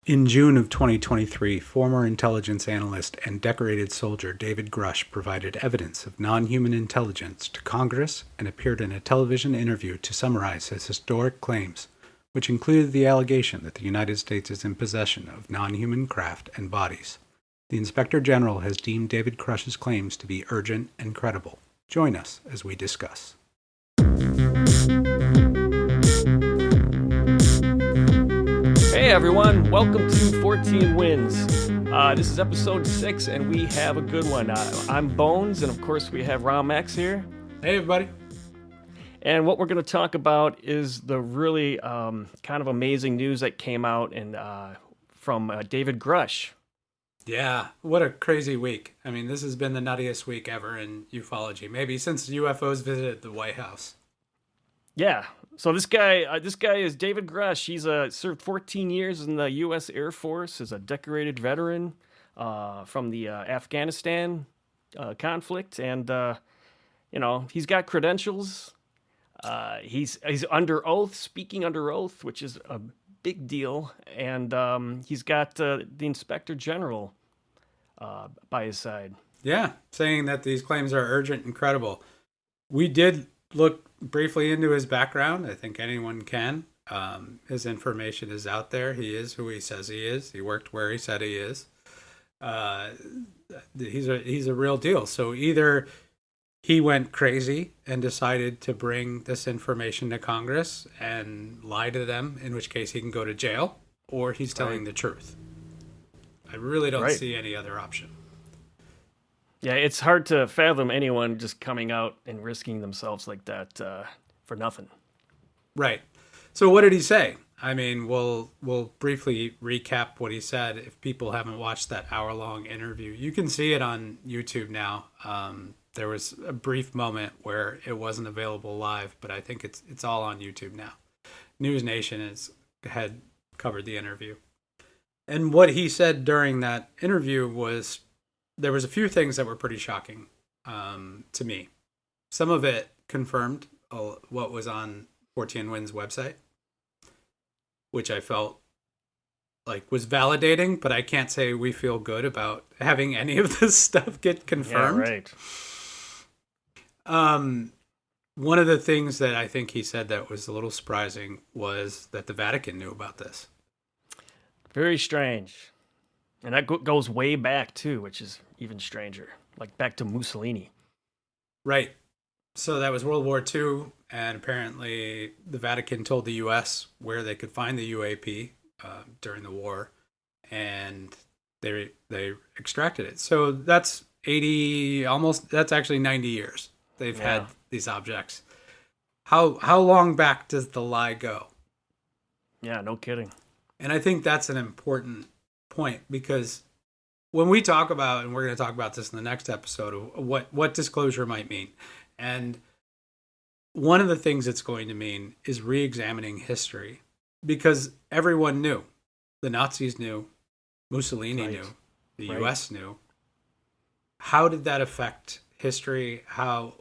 In June of 2023, former intelligence analyst and decorated soldier David Grusch provided evidence of non-human intelligence to Congress and appeared in a television interview to summarize his historic claims, which included the allegation that the United States is in possession of non-human craft and bodies. The Inspector General has deemed David Grusch's claims to be urgent and credible. Join us as we discuss. Hey everyone, welcome to 14 Wins. This is episode 6 and we have a good one. I'm Bones and of course we have Rom X here. Hey everybody. And what we're going to talk about is the really kind of amazing news that came out from David Grusch. Yeah, what a crazy week. I mean, this has been the nuttiest week ever in ufology, maybe since UFOs visited the White House. Yeah. So this guy is David Grusch. He's served 14 years in the U.S. Air Force as a decorated veteran from the Afghanistan conflict, and he's got credentials. He's under oath, speaking under oath, which is a big deal, and he's got the Inspector General by his side. Yeah, saying that these claims are urgent and credible. We did look briefly into his background. I think anyone can. His information is out there. He is who he says he is. He worked where he said he is. He's a real deal. So either he went crazy and decided to bring this information to Congress and lie to them, in which case he can go to jail, or he's telling the truth. I really don't see any other option. Yeah, it's hard to fathom anyone just coming out and risking themselves like that for nothing. Right. So what did he say? I mean, we'll briefly recap what he said if people haven't watched that hour-long interview. You can see it on YouTube now. There was a brief moment where it wasn't available live, but I think it's all on YouTube now. News Nation had covered the interview. And what he said during that interview was, there was a few things that were pretty shocking to me. Some of it confirmed what was on 14 Wins website, which I felt like was validating, but I can't say we feel good about having any of this stuff get confirmed. Yeah, right. One of the things that I think he said that was a little surprising was that the Vatican knew about this. Very strange. And that goes way back, too, which is even stranger. Like back to Mussolini. Right. So that was World War II, and apparently the Vatican told the U.S. where they could find the UAP during the war, and they extracted it. So that's that's actually 90 years they've had these objects. How long back does the lie go? Yeah, no kidding. And I think that's an important point, because when we talk about, and we're going to talk about this in the next episode, of what disclosure might mean. And one of the things it's going to mean is re-examining history, because everyone knew. The Nazis knew. Mussolini knew. The U.S. knew. How did that affect history? How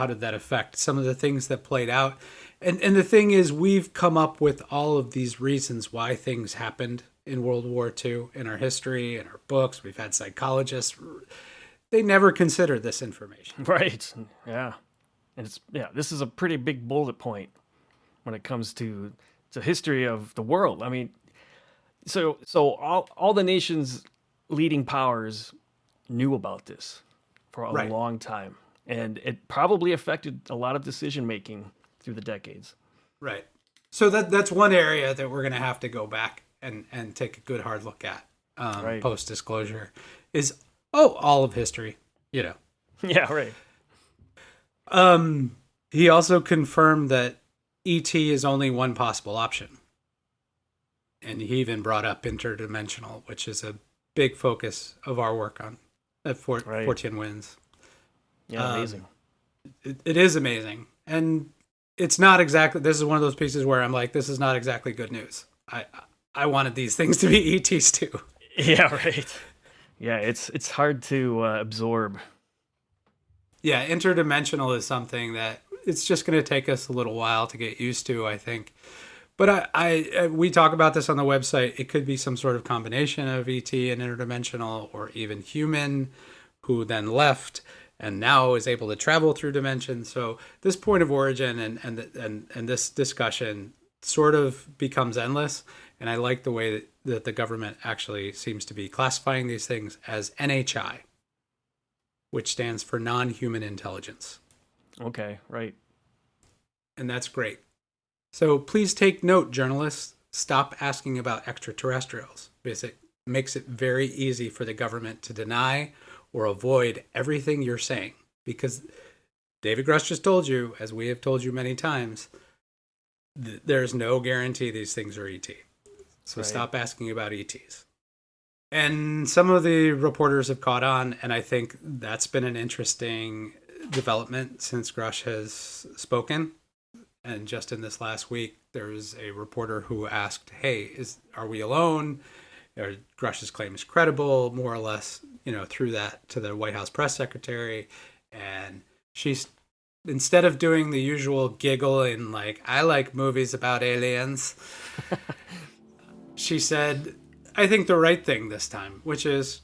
did that affect some of the things that played out? And the thing is, we've come up with all of these reasons why things happened in World War II, in our history, in our books. We've had psychologists. They never considered this information. Right. Yeah. And this is a pretty big bullet point when it comes to the history of the world. I mean, so all the nation's leading powers knew about this for a long time. And it probably affected a lot of decision making through the decades. Right. So that's one area that we're going to have to go back and take a good hard look at post-disclosure is, all of history, Yeah, right. He also confirmed that ET is only one possible option. And he even brought up interdimensional, which is a big focus of our work at 14 Wins. Yeah, amazing. It is amazing. And it's not exactly, this is one of those pieces where I'm like, this is not exactly good news. I wanted these things to be ETs too. Yeah, right. Yeah, it's hard to absorb. Yeah, interdimensional is something that it's just going to take us a little while to get used to, I think. But we talk about this on the website. It could be some sort of combination of ET and interdimensional, or even human, who then left and now is able to travel through dimensions. So this point of origin and this discussion sort of becomes endless. And I like the way that the government actually seems to be classifying these things as NHI, which stands for non-human intelligence. Okay, right. And that's great. So please take note, journalists. Stop asking about extraterrestrials, because it makes it very easy for the government to deny or avoid everything you're saying. Because David Grusch just told you, as we have told you many times, there's no guarantee these things are ET. So stop asking about ETs. And some of the reporters have caught on, and I think that's been an interesting development since Grusch has spoken. And just in this last week, there was a reporter who asked, "Hey, are we alone? Or Grusch's claim is credible?" More or less, through that to the White House press secretary, and she's, instead of doing the usual giggle and like, "I like movies about aliens," she said, "I think the right thing this time, which is,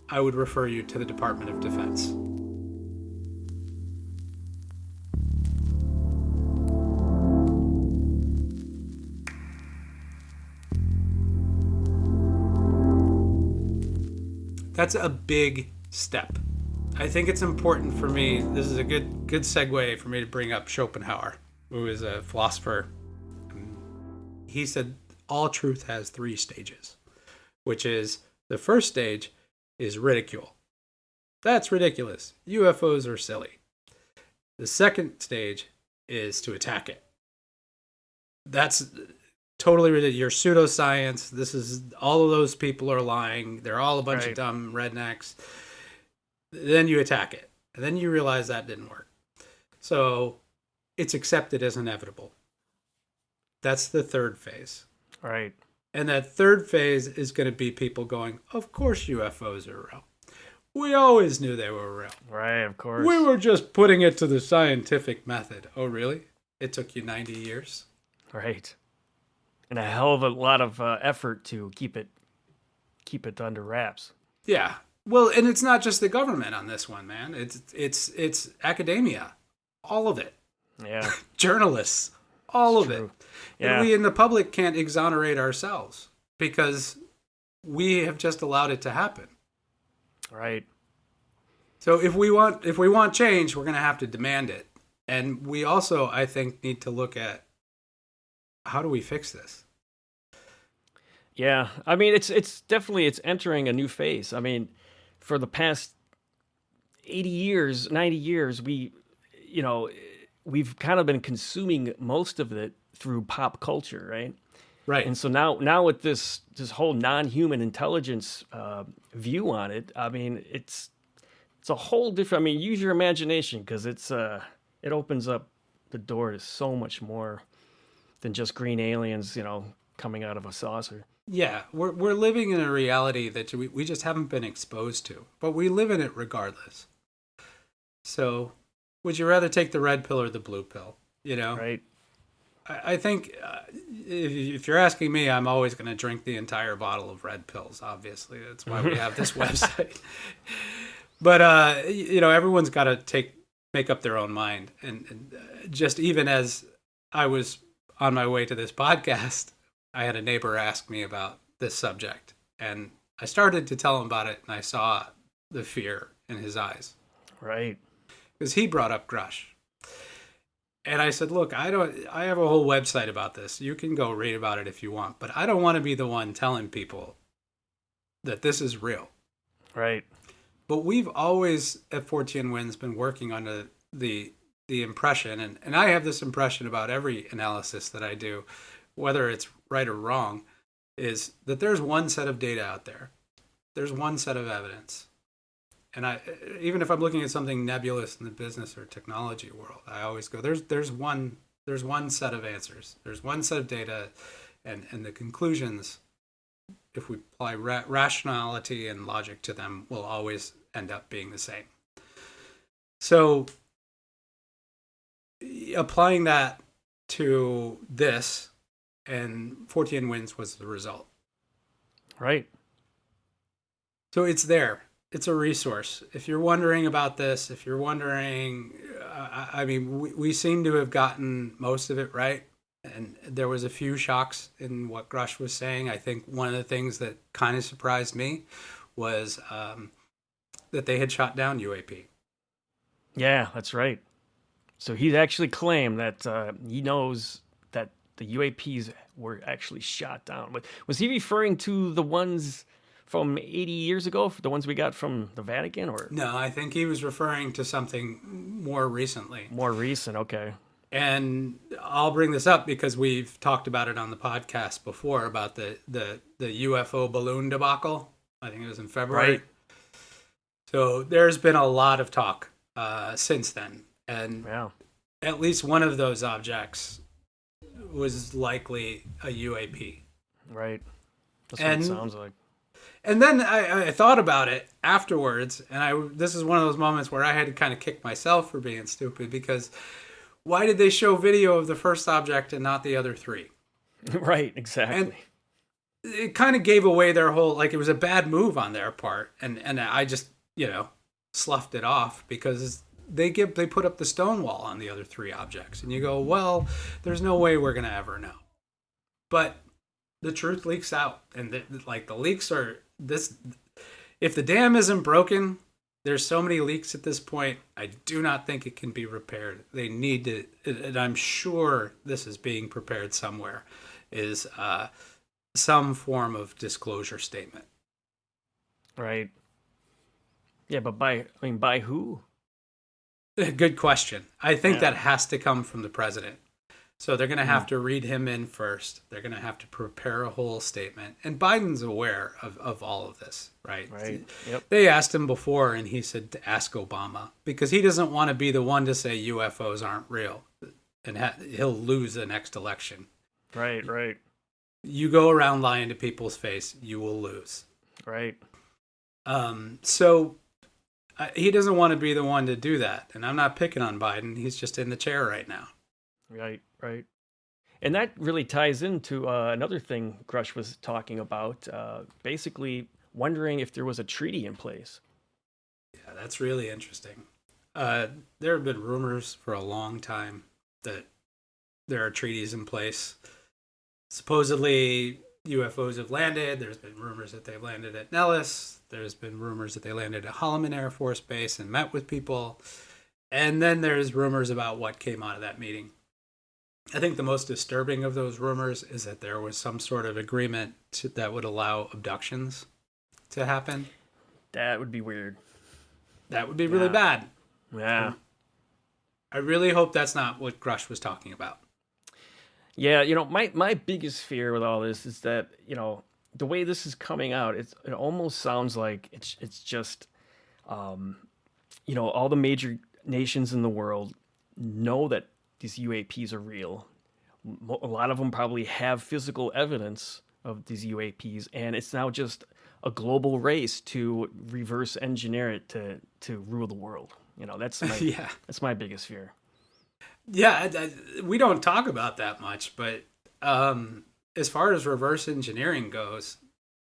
I would refer you to the Department of Defense." That's a big step. I think it's important for me. This is a good segue for me to bring up Schopenhauer, who is a philosopher. He said all truth has 3 stages, which is, the first stage is ridicule. That's ridiculous. UFOs are silly. The second stage is to attack it. That's totally ridiculous. You're pseudoscience. This is, all of those people are lying. They're all a bunch of dumb rednecks. Then you attack it. And then you realize that didn't work. So it's accepted as inevitable. That's the third phase. Right. And that third phase is going to be people going, "Of course UFOs are real. We always knew they were real. Right, of course. We were just putting it to the scientific method." Oh, really? It took you 90 years? Right. And a hell of a lot of effort to keep it under wraps. Yeah. Well, and it's not just the government on this one, man. It's academia. All of it. Yeah. Journalists. All of it. Yeah. And we in the public can't exonerate ourselves because we have just allowed it to happen. Right. So if we want change, we're going to have to demand it. And we also, I think, need to look at, how do we fix this? Yeah. I mean, it's definitely, it's entering a new phase. I mean, for the past 80 years, 90 years, we've kind of been consuming most of it through pop culture, right? Right. And so now with this whole non-human intelligence view on it, I mean, it's a whole different. I mean, use your imagination, because it opens up the door to so much more than just green aliens, coming out of a saucer. Yeah, we're living in a reality that we just haven't been exposed to, but we live in it regardless. So, would you rather take the red pill or the blue pill? Right. I think if you're asking me, I'm always going to drink the entire bottle of red pills. Obviously, that's why we have this website. But everyone's got to make up their own mind, and just even as I was on my way to this podcast, I had a neighbor ask me about this subject, and I started to tell him about it, and I saw the fear in his eyes. Right. Because he brought up Grusch. And I said, "Look, I have a whole website about this. You can go read about it if you want, but I don't want to be the one telling people that this is real." Right. But we've always at 14 Winds been working under the impression, and I have this impression about every analysis that I do, whether it's right or wrong, is that there's one set of data out there. There's one set of evidence. And even if I'm looking at something nebulous in the business or technology world, I always go, there's one set of answers. There's one set of data, and the conclusions, if we apply rationality and logic to them, will always end up being the same. So applying that to this, and 14 wins was the result. Right. So it's there. It's a resource. If you're wondering about this, if you're wondering, I mean, we seem to have gotten most of it right. And there was a few shocks in what Grusch was saying. I think one of the things that kind of surprised me was that they had shot down UAP. Yeah, that's right. So he actually claimed that he knows that the UAPs were actually shot down. But was he referring to the ones from 80 years ago, the ones we got from the Vatican, or No, I think he was referring to something more recently. more recent? Okay. And I'll bring this up because we've talked about it on the podcast before about the UFO balloon debacle. I think it was in February. Right. So there's been a lot of talk since then. And Yeah. at least one of those objects was likely a UAP. Right. That's what it sounds like. And then I thought about it afterwards, and this is one of those moments where I had to kind of kick myself for being stupid, because why did they show video of the first object and not the other three? Right, exactly. And it kind of gave away their whole, like, it was a bad move on their part, and I just, sloughed it off because they put up the stone wall on the other three objects, and you go, well, there's no way we're going to ever know. But the truth leaks out, and the leaks are this. If the dam isn't broken, there's so many leaks at this point, I do not think it can be repaired. They need to, and I'm sure this is being prepared somewhere, is some form of disclosure statement. Right. Yeah, but by who? Good question. I think that has to come from the president. So they're going to have to read him in first. They're going to have to prepare a whole statement. And Biden's aware of all of this, right? Right. Yep. They asked him before, and he said to ask Obama, because he doesn't want to be the one to say UFOs aren't real, and he'll lose the next election. Right. Right. You go around lying to people's face, you will lose. Right. So he doesn't want to be the one to do that. And I'm not picking on Biden. He's just in the chair right now. Right, right. And that really ties into another thing Grusch was talking about, basically wondering if there was a treaty in place. Yeah, that's really interesting. There have been rumors for a long time that there are treaties in place. Supposedly, UFOs have landed. There's been rumors that they've landed at Nellis. There's been rumors that they landed at Holloman Air Force Base and met with people. And then there's rumors about what came out of that meeting. I think the most disturbing of those rumors is that there was some sort of agreement that would allow abductions to happen. That would be weird. That would be really bad. Yeah. I really hope that's not what Grusch was talking about. Yeah, my biggest fear with all this is that, the way this is coming out, it almost sounds like it's just, all the major nations in the world know that these UAPs are real. A lot of them probably have physical evidence of these UAPs, and it's now just a global race to reverse engineer it to rule the world. That's my that's my biggest fear. Yeah, we don't talk about that much, but as far as reverse engineering goes,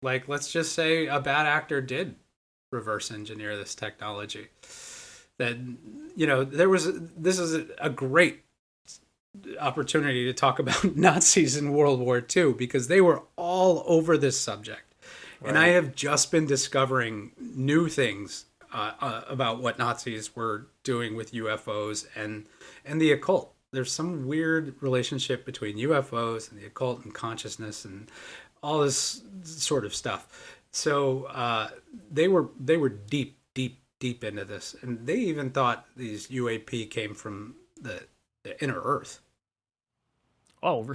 like, let's just say a bad actor did reverse engineer this technology. That, this is a great opportunity to talk about Nazis in World War II, because they were all over this subject. Right. And I have just been discovering new things about what Nazis were doing with UFOs and the occult. There's some weird relationship between UFOs and the occult and consciousness and all this sort of stuff. So they were deep into this, and they even thought these UAP came from the inner Earth. Oh,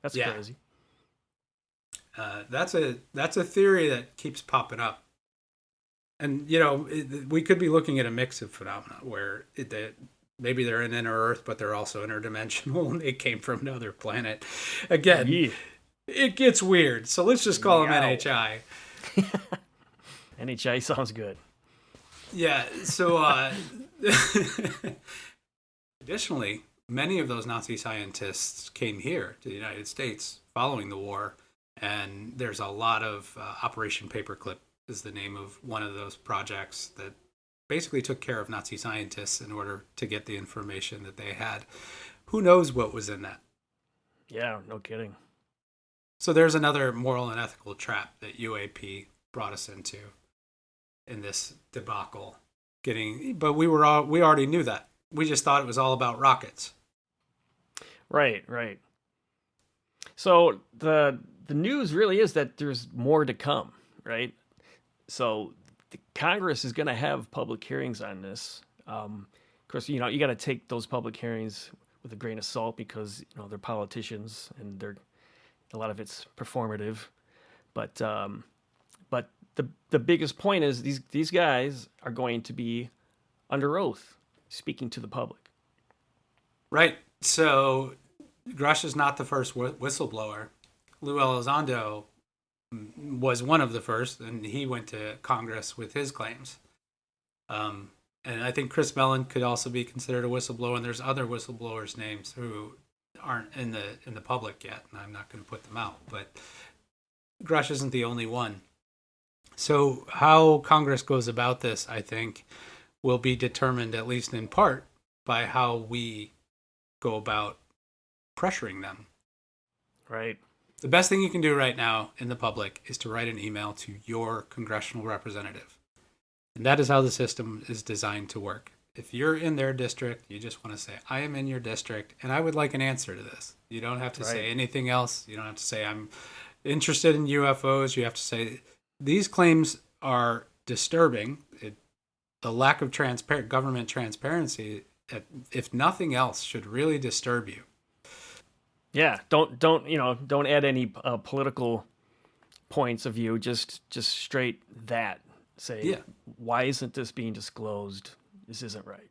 that's crazy. That's a theory that keeps popping up, and we could be looking at a mix of phenomena where maybe they're in inner Earth, but they're also interdimensional, and they came from another planet. Again, It gets weird, so let's just call them NHI. NHI sounds good. Yeah, so additionally, many of those Nazi scientists came here to the United States following the war. And there's a lot of Operation Paperclip is the name of one of those projects that basically took care of Nazi scientists in order to get the information that they had. Who knows what was in that? Yeah, no kidding. So there's another moral and ethical trap that UAP brought us into in this debacle. But we already knew that. We just thought it was all about rockets. Right. So the news really is that there's more to come, right? So the Congress is going to have public hearings on this. Of course, you got to take those public hearings with a grain of salt because they're politicians and a lot of it's performative. But the biggest point is these guys are going to be under oath speaking to the public. Right. So Grusch is not the first whistleblower. Lou Elizondo was one of the first, and he went to Congress with his claims. And I think Chris Mellon could also be considered a whistleblower, and there's other whistleblowers' names who aren't in the public yet, and I'm not going to put them out. But Grusch isn't the only one. So how Congress goes about this, I think, will be determined, at least in part, by how we go about pressuring them. Right. The best thing you can do right now in the public is to write an email to your congressional representative. And that is how the system is designed to work. If you're in their district, you just want to say, I am in your district, and I would like an answer to this. You don't have to say anything else. You don't have to say, I'm interested in UFOs. You have to say, these claims are disturbing. The lack of government transparency, if nothing else, should really disturb you. Yeah, don't add any political points of view. Just straight that. Say, why isn't this being disclosed? This isn't right.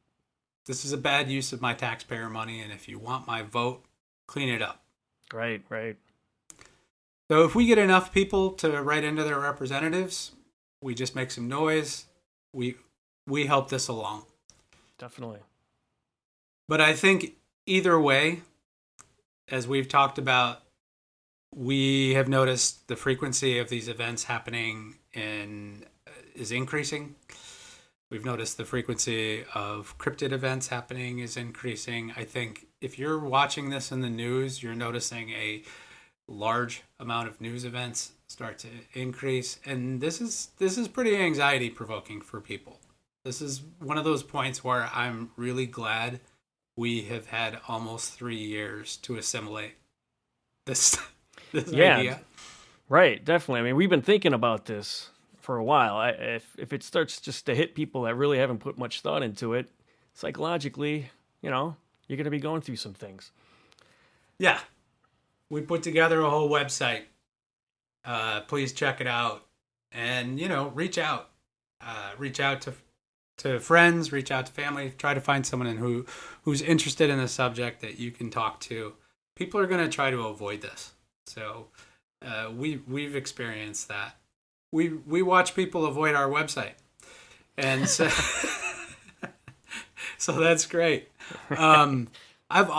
This is a bad use of my taxpayer money, and if you want my vote, clean it up. Right. So if we get enough people to write into their representatives, we just make some noise. We help this along. Definitely. But I think either way, as we've talked about, we have noticed the frequency of these events happening is increasing. We've noticed the frequency of cryptid events happening is increasing. I think if you're watching this in the news, you're noticing a large amount of news events start to increase. And this is pretty anxiety provoking for people. This is one of those points where I'm really glad we have had almost 3 years to assimilate this idea. Right, definitely. I mean, we've been thinking about this for a while. If it starts just to hit people that really haven't put much thought into it, psychologically, you're going to be going through some things. Yeah. We put together a whole website. Please check it out. And, reach out. Reach out to friends, reach out to family, try to find someone who's interested in the subject that you can talk to. People are going to try to avoid this. So we've experienced that. We watch people avoid our website. And so, so that's great. I've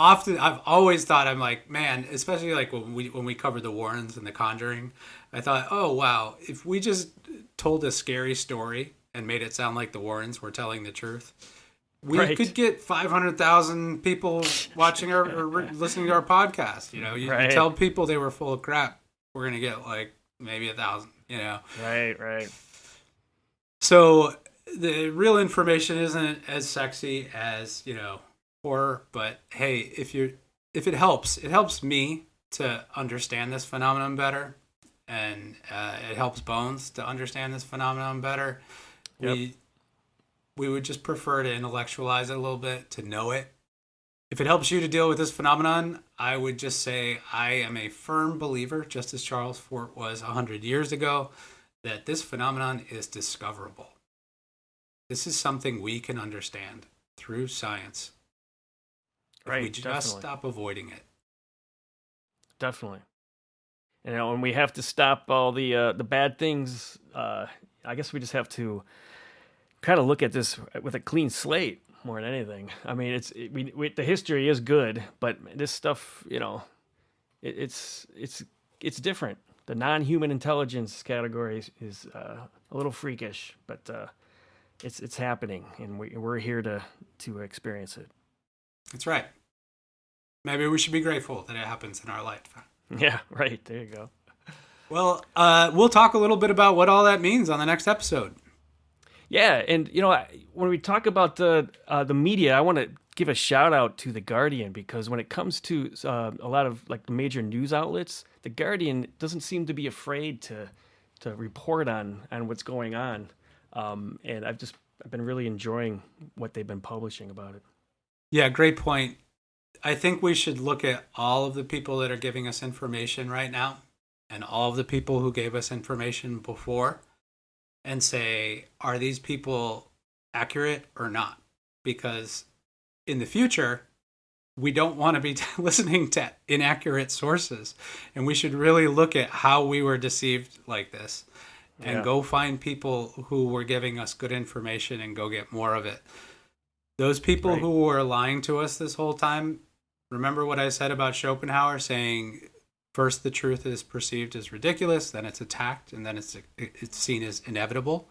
always thought, I'm like, man, especially like when we covered the Warrens and the Conjuring, I thought, oh, wow, if we just told a scary story and made it sound like the Warrens were telling the truth, we could get 500,000 people watching or listening to our podcast. You tell people they were full of crap, we're going to get like maybe 1,000, Right. So the real information isn't as sexy as, horror, but hey, if it helps me to understand this phenomenon better, and it helps Bones to understand this phenomenon better. Yep. We would just prefer to intellectualize it a little bit, to know it. If it helps you to deal with this phenomenon, I would just say I am a firm believer, just as Charles Fort was 100 years ago, that this phenomenon is discoverable. This is something we can understand through science. Right, we just stop avoiding it. Definitely. And we have to stop all the bad things. I guess we just have to kind of look at this with a clean slate more than anything. I mean, the history is good, but this stuff, it's it's different. The non-human intelligence category is a little freakish, but it's happening, and we're here to experience it. That's right. Maybe we should be grateful that it happens in our lifetime. Yeah, right. There you go. Well, we'll talk a little bit about what all that means on the next episode. Yeah, and when we talk about the media, I want to give a shout out to The Guardian, because when it comes to a lot of like the major news outlets, The Guardian doesn't seem to be afraid to report on what's going on, and I've been really enjoying what they've been publishing about it. Yeah, great point. I think we should look at all of the people that are giving us information right now, and all of the people who gave us information before, and say, are these people accurate or not? Because in the future, we don't want to be listening to inaccurate sources. And we should really look at how we were deceived like this and go find people who were giving us good information and go get more of it. Those people who were lying to us this whole time, remember what I said about Schopenhauer saying, first the truth is perceived as ridiculous, then it's attacked, and then it's seen as inevitable.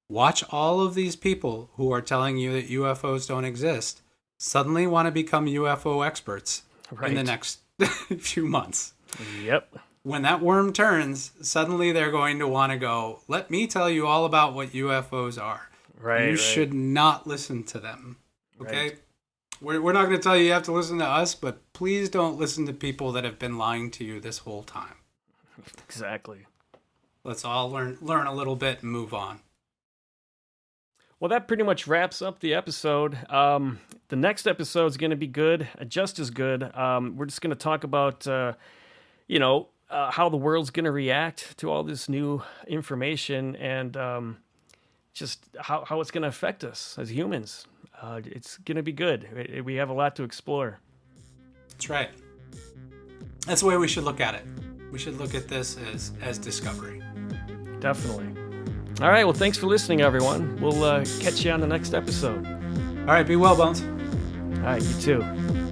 Watch all of these people who are telling you that UFOs don't exist suddenly want to become UFO experts in the next few months. Yep. When that worm turns, suddenly they're going to want to go, let me tell you all about what UFOs are. You should not listen to them. Okay? Right. We're not going to tell you have to listen to us, but please don't listen to people that have been lying to you this whole time. Exactly. Let's all learn a little bit and move on. Well, that pretty much wraps up the episode. The next episode is going to be good, just as good. We're just going to talk about, how the world's going to react to all this new information, and just how it's going to affect us as humans. It's going to be good. We have a lot to explore. That's right. That's the way we should look at it. We should look at this as discovery. Definitely. All right. Well, thanks for listening, everyone. We'll catch you on the next episode. All right. Be well, Bones. All right. You too.